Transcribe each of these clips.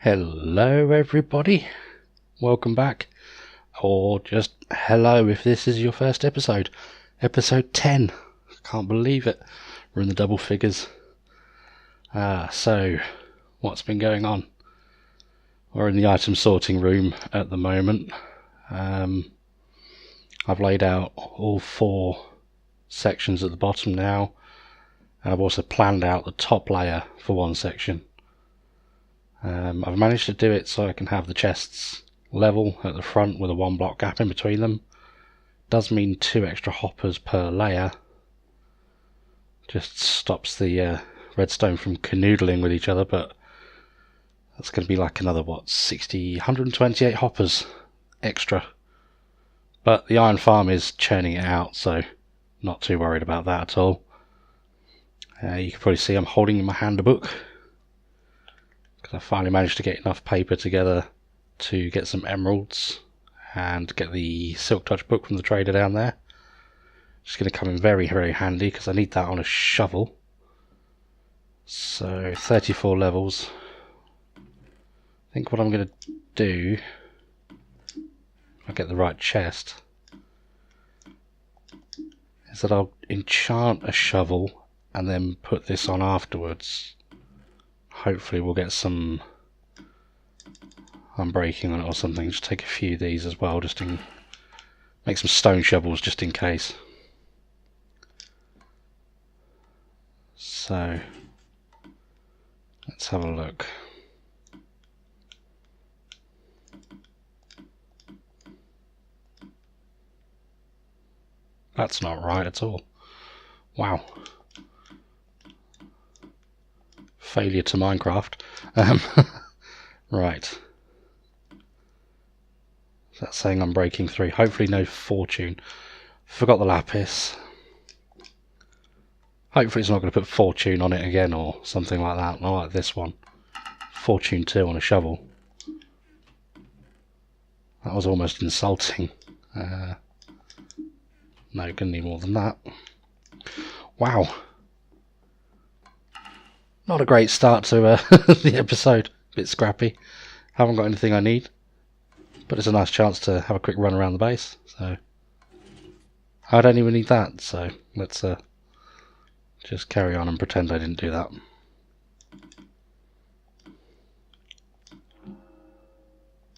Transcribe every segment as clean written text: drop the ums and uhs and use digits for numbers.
Hello everybody, welcome back, or just hello if this is your first episode. Episode 10, can't believe it, we're in the double figures. So, what's been going on? We're in the item sorting room at the moment. I've laid out all 4 sections at the bottom now, and I've also planned out the top layer for one section. I've managed to do it so I can have the chests level at the front with a 1 block gap in between them. Does mean 2 extra hoppers per layer. Just stops the redstone from canoodling with each other, but that's going to be like another, 128 hoppers extra. But the iron farm is churning it out, so not too worried about that at all. You can probably see I'm holding in my hand a book, because I finally managed to get enough paper together to get some emeralds and get the silk touch book from the trader down there. It's going to come in very, very handy because I need that on a shovel. So 34 levels. I think what I'm going to do, if I get the right chest, is that I'll enchant a shovel and then put this on afterwards. Hopefully we'll get some unbreaking on it or something. Just take a few of these as well, just to make some stone shovels just in case. So let's have a look. That's not right at all. Wow. Failure to Minecraft. Right. Is that saying I'm breaking 3? Hopefully no fortune. Forgot the lapis. Hopefully it's not going to put fortune on it again or something like that. Not like this one. Fortune 2 on a shovel. That was almost insulting. No, gonna need more than that. Wow. Not a great start to the episode. A bit scrappy. Haven't got anything I need, but it's a nice chance to have a quick run around the base. So I don't even need that. So let's just carry on and pretend I didn't do that.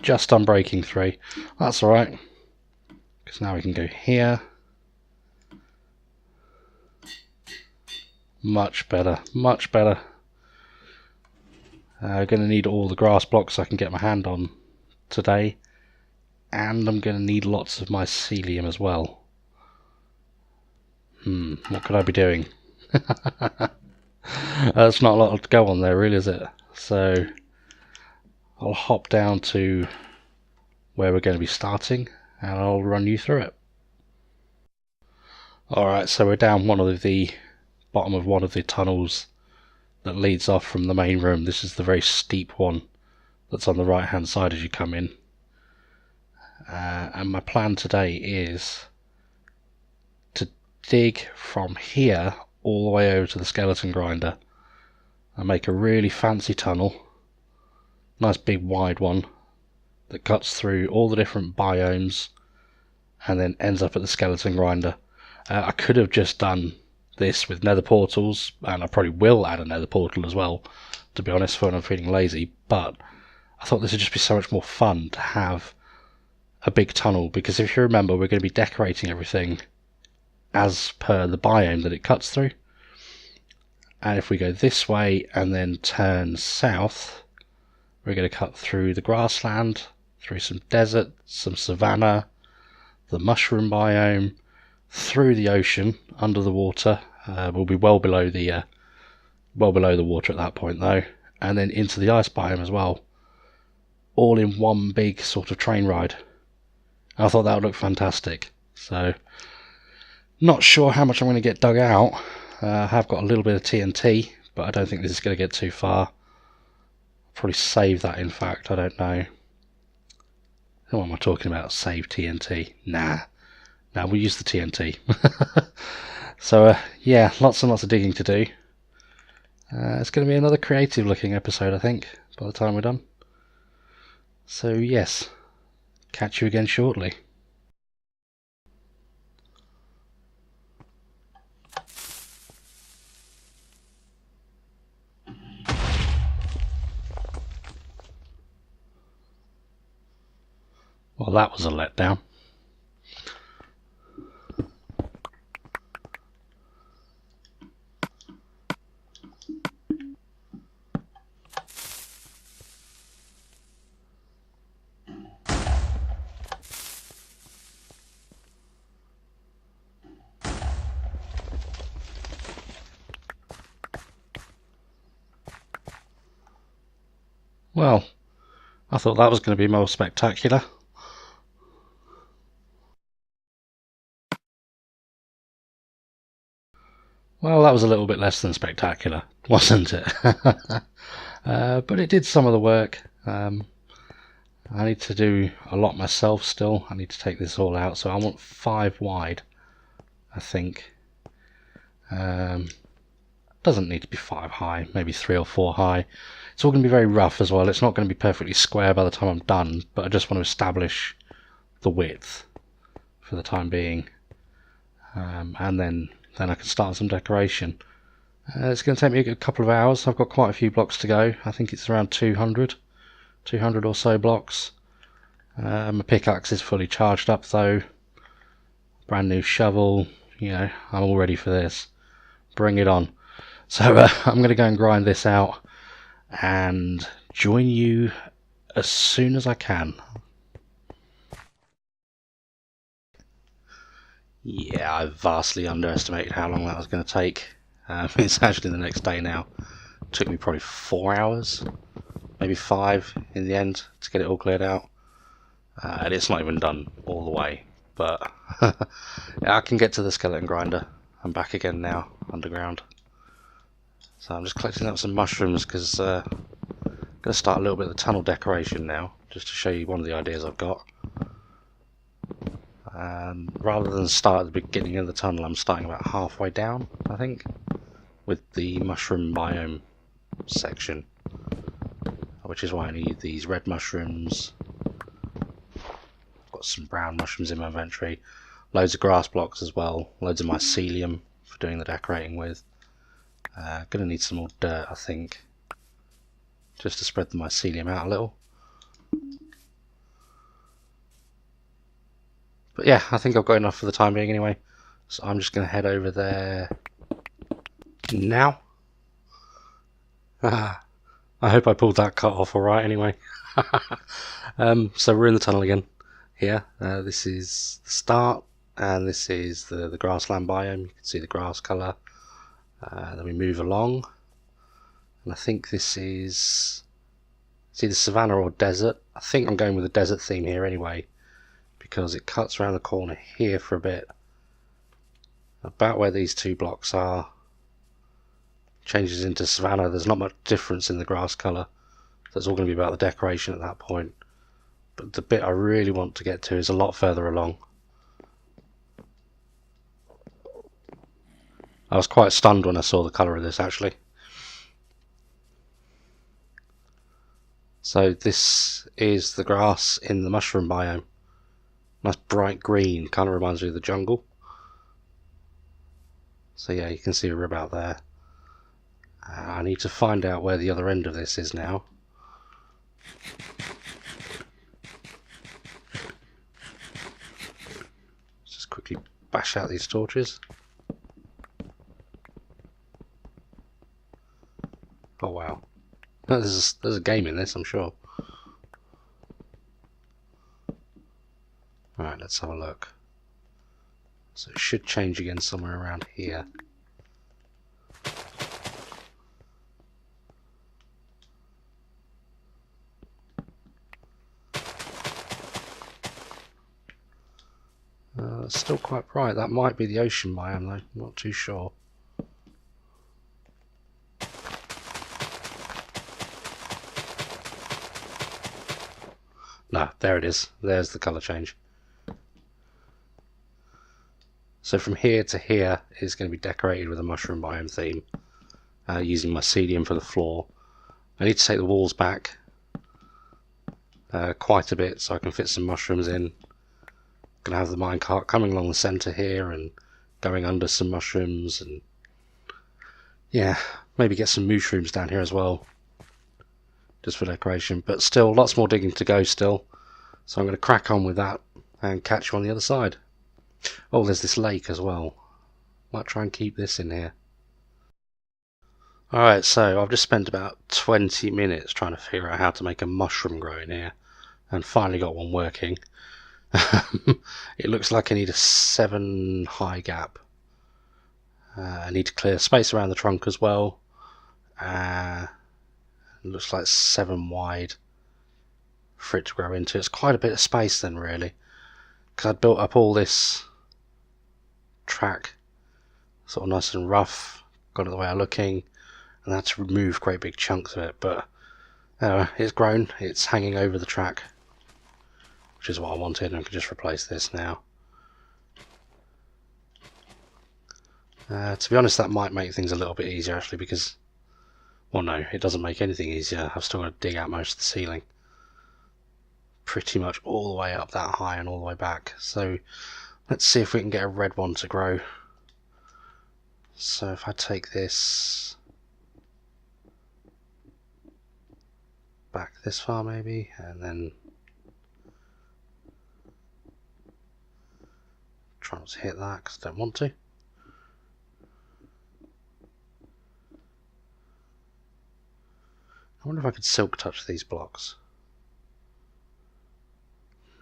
Just unbreaking 3. That's all right, because now we can go here. Much better. Much better. I'm going to need all the grass blocks I can get my hand on today, and I'm going to need lots of mycelium as well. What could I be doing? That's not a lot to go on there, really, is it? So I'll hop down to where we're going to be starting and I'll run you through it. Alright, so we're down one of the bottom of one of the tunnels that leads off from the main room. This is the very steep one that's on the right hand side as you come in. And my plan today is to dig from here all the way over to the skeleton grinder and make a really fancy tunnel, nice big wide one that cuts through all the different biomes and then ends up at the skeleton grinder. I could have just done this with nether portals, and I probably will add a nether portal as well, to be honest, when I'm feeling lazy, but I thought this would just be so much more fun to have a big tunnel, because if you remember, we're going to be decorating everything as per the biome that it cuts through. And if we go this way and then turn south, we're going to cut through the grassland, through some desert, some savanna, the mushroom biome, through the ocean, under the water. We'll be well below the water at that point though, and then into the ice biome as well, all in one big sort of train ride. I thought that would look fantastic. So not sure how much I'm going to get dug out. I have got a little bit of TNT, but I don't think this is going to get too far. I'll probably save that, in fact. I don't know. What am I talking about? Save TNT? Nah, we'll use the TNT. So yeah, lots and lots of digging to do. It's going to be another creative looking episode, I think, by the time we're done. So yes, catch you again shortly. Well, that was a letdown. Well, I thought that was going to be more spectacular. Well, that was a little bit less than spectacular, wasn't it? But it did some of the work. I need to do a lot myself still. I need to take this all out, so I want 5 wide, I think. Doesn't need to be 5 high, maybe 3 or 4 high. It's all going to be very rough as well. It's not going to be perfectly square by the time I'm done, but I just want to establish the width for the time being, and then I can start some decoration. It's going to take me a couple of hours. I've got quite a few blocks to go. I think it's around 200 or so blocks. My pickaxe is fully charged up though. Brand new shovel. You know, I'm all ready for this. Bring it on. So I'm going to go and grind this out and join you as soon as I can. Yeah, I vastly underestimated how long that was going to take. It's actually the next day now. It took me probably 4 hours, maybe 5 in the end to get it all cleared out. And it's not even done all the way, but yeah, I can get to the skeleton grinder. I'm back again now, underground. So I'm just collecting up some mushrooms because I'm going to start a little bit of the tunnel decoration now, just to show you one of the ideas I've got. Rather than start at the beginning of the tunnel, I'm starting about halfway down, I think, with the mushroom biome section, which is why I need these red mushrooms. I've got some brown mushrooms in my inventory, loads of grass blocks as well, loads of mycelium for doing the decorating with. Gonna need some more dirt, I think, just to spread the mycelium out a little. But yeah, I think I've got enough for the time being anyway, so I'm just going to head over there now. I hope I pulled that cut off alright anyway. So we're in the tunnel again here. This is the start, and this is the grassland biome. You can see the grass colour. Then we move along, and I think this is either savannah or desert. I think I'm going with the desert theme here anyway, because it cuts around the corner here for a bit, about where these 2 blocks are, changes into savannah. There's not much difference in the grass colour, so it's all going to be about the decoration at that point. But the bit I really want to get to is a lot further along. I was quite stunned when I saw the colour of this actually. So this is the grass in the mushroom biome. Nice bright green, kind of reminds me of the jungle. So yeah, you can see a rib out there. I need to find out where the other end of this is now. Just quickly bash out these torches. Oh wow. There's a game in this, I'm sure. Alright, let's have a look. So it should change again somewhere around here. It's still quite bright. That might be the ocean biome though, I'm not too sure. No, there it is. There's the colour change. So from here to here is going to be decorated with a mushroom biome theme, using mycelium for the floor. I need to take the walls back quite a bit, so I can fit some mushrooms in. Gonna have the minecart coming along the centre here and going under some mushrooms, and yeah, maybe get some mushrooms down here as well, just for decoration. But still, lots more digging to go still, so I'm going to crack on with that and catch you on the other side. Oh, there's this lake as well. Might try and keep this in here. Alright, so I've just spent about 20 minutes trying to figure out how to make a mushroom grow in here, and finally got one working. It looks like I need a 7 high gap. I need to clear space around the trunk as well. It looks like 7 wide for it to grow into. It's quite a bit of space then, really, because I'd built up all this track sort of nice and rough, got it the way I'm looking, and I had to remove great big chunks of it. But it's grown, it's hanging over the track, which is what I wanted, and I can just replace this now. To be honest, that might make things a little bit easier actually, because, well, no, it doesn't make anything easier. I've still got to dig out most of the ceiling, pretty much all the way up that high and all the way back. So let's see if we can get a red one to grow. So if I take this back this far maybe, and then try not to hit that because I don't want to. I wonder if I could silk touch these blocks.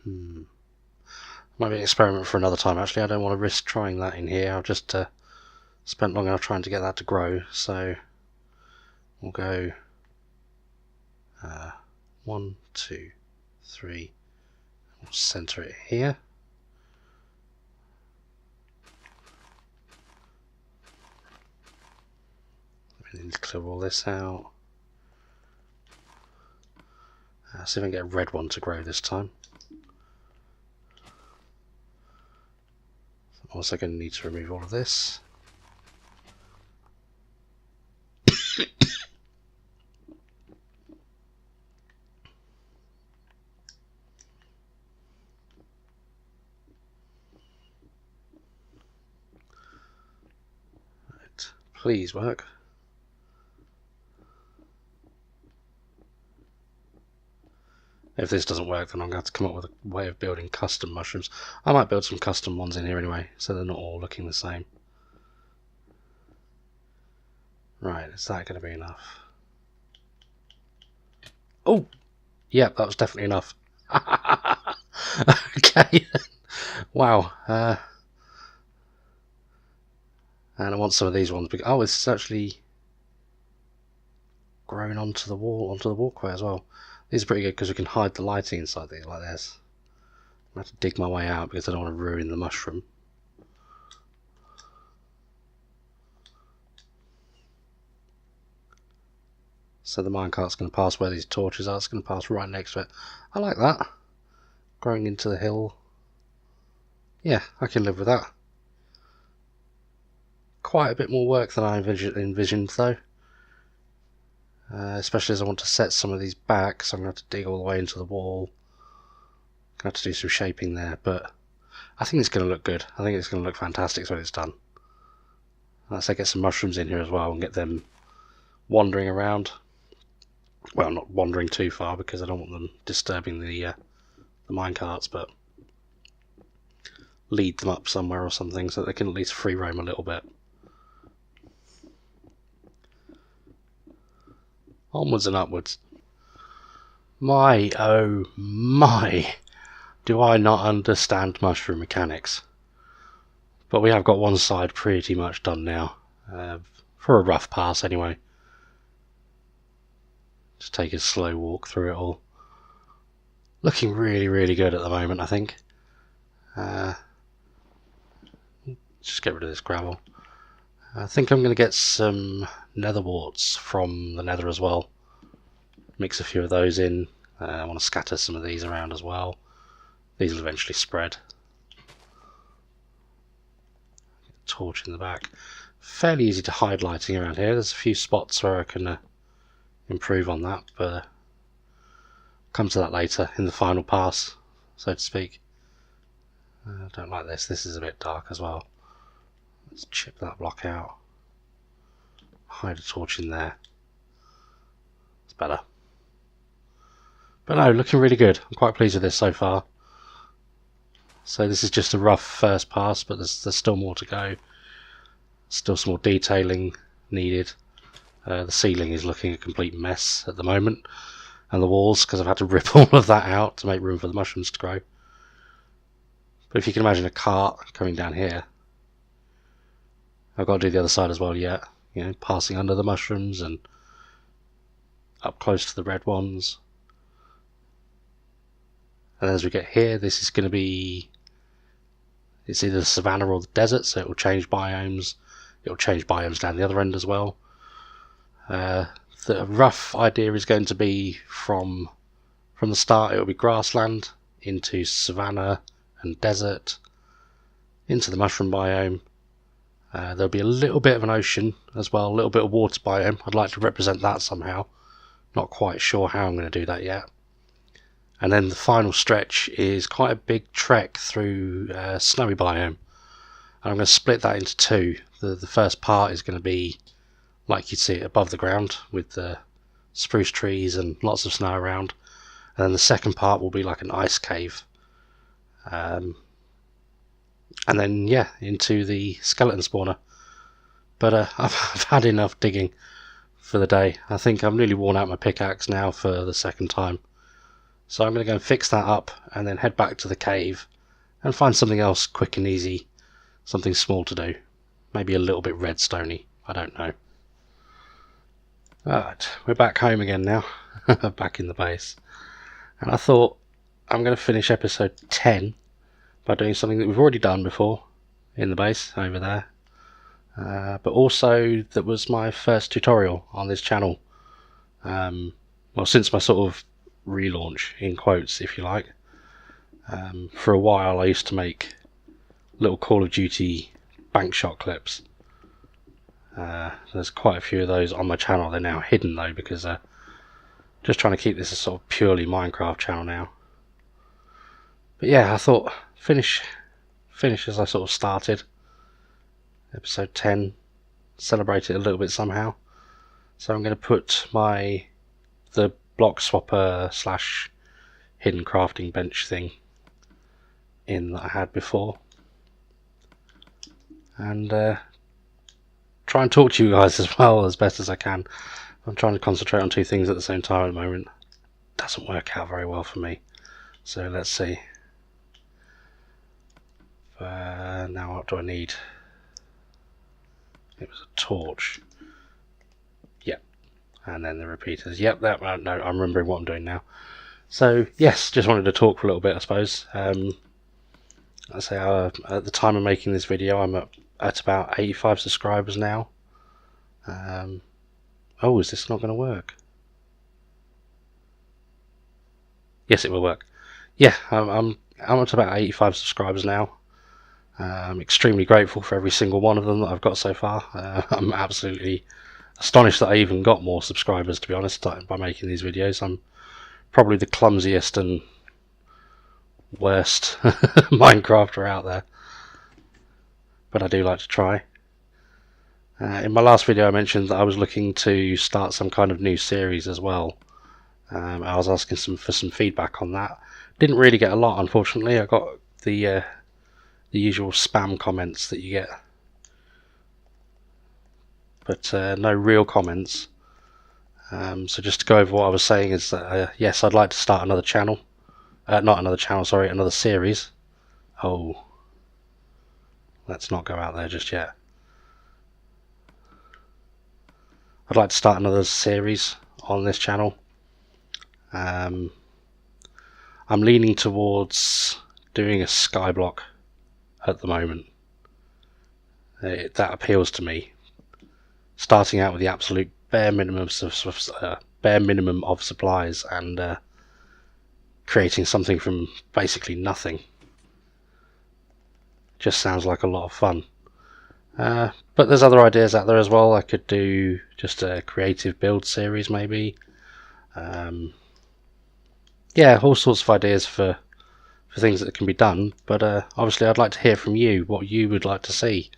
Might be an experiment for another time actually. I don't want to risk trying that in here. I've just spent long enough trying to get that to grow, so we'll go 1, 2, 3. We'll center it here. We need to clear all this out. See if I can get a red one to grow this time. I'm also going to need to remove all of this. Right, please work. If this doesn't work, then I'm going to have to come up with a way of building custom mushrooms. I might build some custom ones in here anyway, so they're not all looking the same. Right, is that going to be enough? Oh! Yep, that was definitely enough. Okay. Wow. And I want some of these ones. Oh, it's actually grown onto the wall, onto the walkway as well. These are pretty good because we can hide the lighting inside these like this. I have to dig my way out because I don't want to ruin the mushroom. So the minecart's going to pass where these torches are. It's going to pass right next to it. I like that. Growing into the hill. Yeah, I can live with that. Quite a bit more work than I envisioned though. Especially as I want to set some of these back, so I'm going to have to dig all the way into the wall. I'm going to have to do some shaping there, but I think it's going to look good. I think it's going to look fantastic when it's done. Let's get some mushrooms in here as well and get them wandering around. Well, not wandering too far because I don't want them disturbing the minecarts, but lead them up somewhere or something so that they can at least free roam a little bit. Onwards and upwards. My, oh my, do I not understand mushroom mechanics. But we have got one side pretty much done now, for a rough pass anyway. Just take a slow walk through it all. Looking really, really good at the moment, I think. Just get rid of this gravel. I think I'm going to get some nether warts from the nether as well. Mix a few of those in. I want to scatter some of these around as well. These will eventually spread. Torch in the back. Fairly easy to hide lighting around here. There's a few spots where I can improve on that, but come to that later in the final pass, so to speak. I don't like this. This is a bit dark as well. Let's chip that block out. Hide a torch in there. It's better. But no, looking really good. I'm quite pleased with this so far. So this is just a rough first pass, but there's still more to go. Still some more detailing needed. The ceiling is looking a complete mess at the moment, and the walls, because I've had to rip all of that out to make room for the mushrooms to grow. But if you can imagine a cart coming down here, I've got to do the other side as well yet. You know, passing under the mushrooms and up close to the red ones. And as we get here, this is going to be, it's either the savanna or the desert, so it will change biomes. It will change biomes down the other end as well. The rough idea is going to be from the start, it will be grassland into savanna and desert, into the mushroom biome. There'll be a little bit of an ocean as well, a little bit of water biome. I'd like to represent that somehow. Not quite sure how I'm going to do that yet. And then the final stretch is quite a big trek through snowy biome. And I'm going to split that into two. The first part is going to be like you'd see it above the ground with the spruce trees and lots of snow around. And then the second part will be like an ice cave. And then, yeah, into the skeleton spawner. But I've had enough digging for the day. I think I've nearly worn out my pickaxe now for the second time. So I'm going to go and fix that up and then head back to the cave and find something else quick and easy. Something small to do. Maybe a little bit redstoney. I don't know. Alright, we're back home again now. Back in the base. And I thought I'm going to finish episode 10 by doing something that we've already done before in the base over there. But also that was my first tutorial on this channel. Well, since my sort of relaunch, in quotes if you like. For a while I used to make little Call of Duty bank shot clips. There's quite a few of those on my channel. They're now hidden though, because just trying to keep this a sort of purely Minecraft channel now. But yeah, I thought finish as I sort of started. Episode 10, celebrate it a little bit somehow. So I'm going to put the block swapper / hidden crafting bench thing in that I had before, and try and talk to you guys as well as best as I can. I'm trying to concentrate on two things at the same time at the moment. Doesn't work out very well for me. So let's see. Now what do I need? It was a torch. Yep. And then the repeaters. Yep, no, I'm remembering what I'm doing now. So yes, just wanted to talk for a little bit, I suppose. I say at the time of making this video, I'm at about 85 subscribers now. Oh, is this not going to work? Yes, it will work. Yeah, I'm up to about 85 subscribers now. I'm extremely grateful for every single one of them that I've got so far. I'm absolutely astonished that I even got more subscribers, to be honest, by making these videos. I'm probably the clumsiest and worst Minecrafter out there, but I do like to try. In my last video I mentioned that I was looking to start some kind of new series as well. I was asking for some feedback on that. Didn't really get a lot, unfortunately. I got the usual spam comments that you get, but no real comments. So just to go over what I was saying is that yes, I'd like to start another channel. Not another channel, sorry, another series. Oh, let's not go out there just yet. I'd like to start another series on this channel. I'm leaning towards doing a skyblock at the moment. That appeals to me. Starting out with the absolute bare minimum of supplies and creating something from basically nothing. Just sounds like a lot of fun. But there's other ideas out there as well. I could do just a creative build series maybe. I'd yeah, all sorts of ideas for things that can be done, but obviously I'd like to hear from you what you would like to see.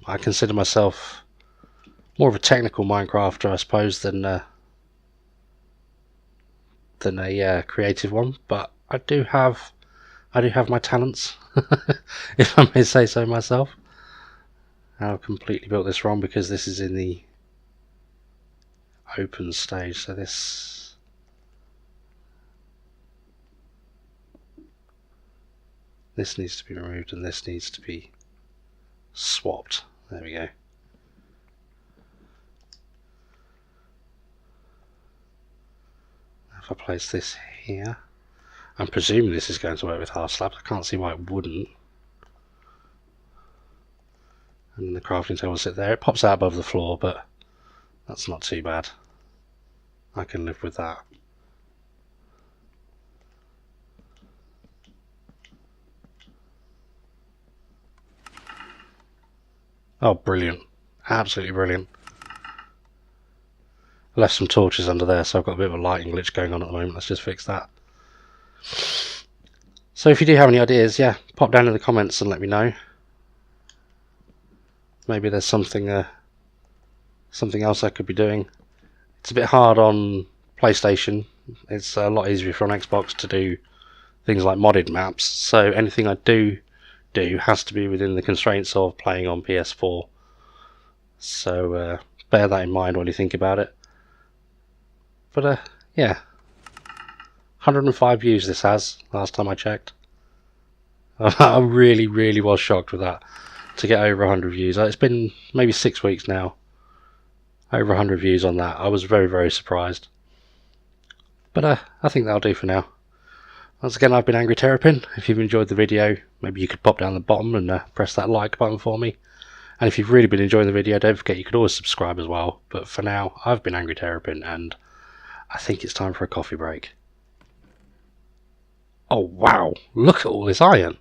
I consider myself more of a technical Minecrafter, I suppose, than a creative one, but I do have my talents, if I may say so myself. I've completely built this wrong because this is in the open stage, so this needs to be removed and this needs to be swapped. There we go. If I place this here, I'm presuming this is going to work with half slabs. I can't see why it wouldn't. And the crafting table will sit there. It pops out above the floor, but that's not too bad. I can live with that. Oh, brilliant. Absolutely brilliant. I left some torches under there, so I've got a bit of a lighting glitch going on at the moment. Let's just fix that. So if you do have any ideas, yeah, pop down in the comments and let me know. Maybe there's something else I could be doing. It's a bit hard on PlayStation. It's a lot easier for on Xbox to do things like modded maps. So anything I do has to be within the constraints of playing on PS4. So bear that in mind when you think about it. But yeah, 105 views this has, last time I checked. I really was shocked with that, to get over 100 views. It's been maybe 6 weeks now. Over 100 views on that. I was very surprised. But I think that'll do for now. Once again, I've been AngryTerrapin. If you've enjoyed the video, maybe you could pop down the bottom and press that like button for me. And if you've really been enjoying the video, don't forget you could always subscribe as well. But for now, I've been AngryTerrapin, and I think it's time for a coffee break. Oh wow, look at all this iron.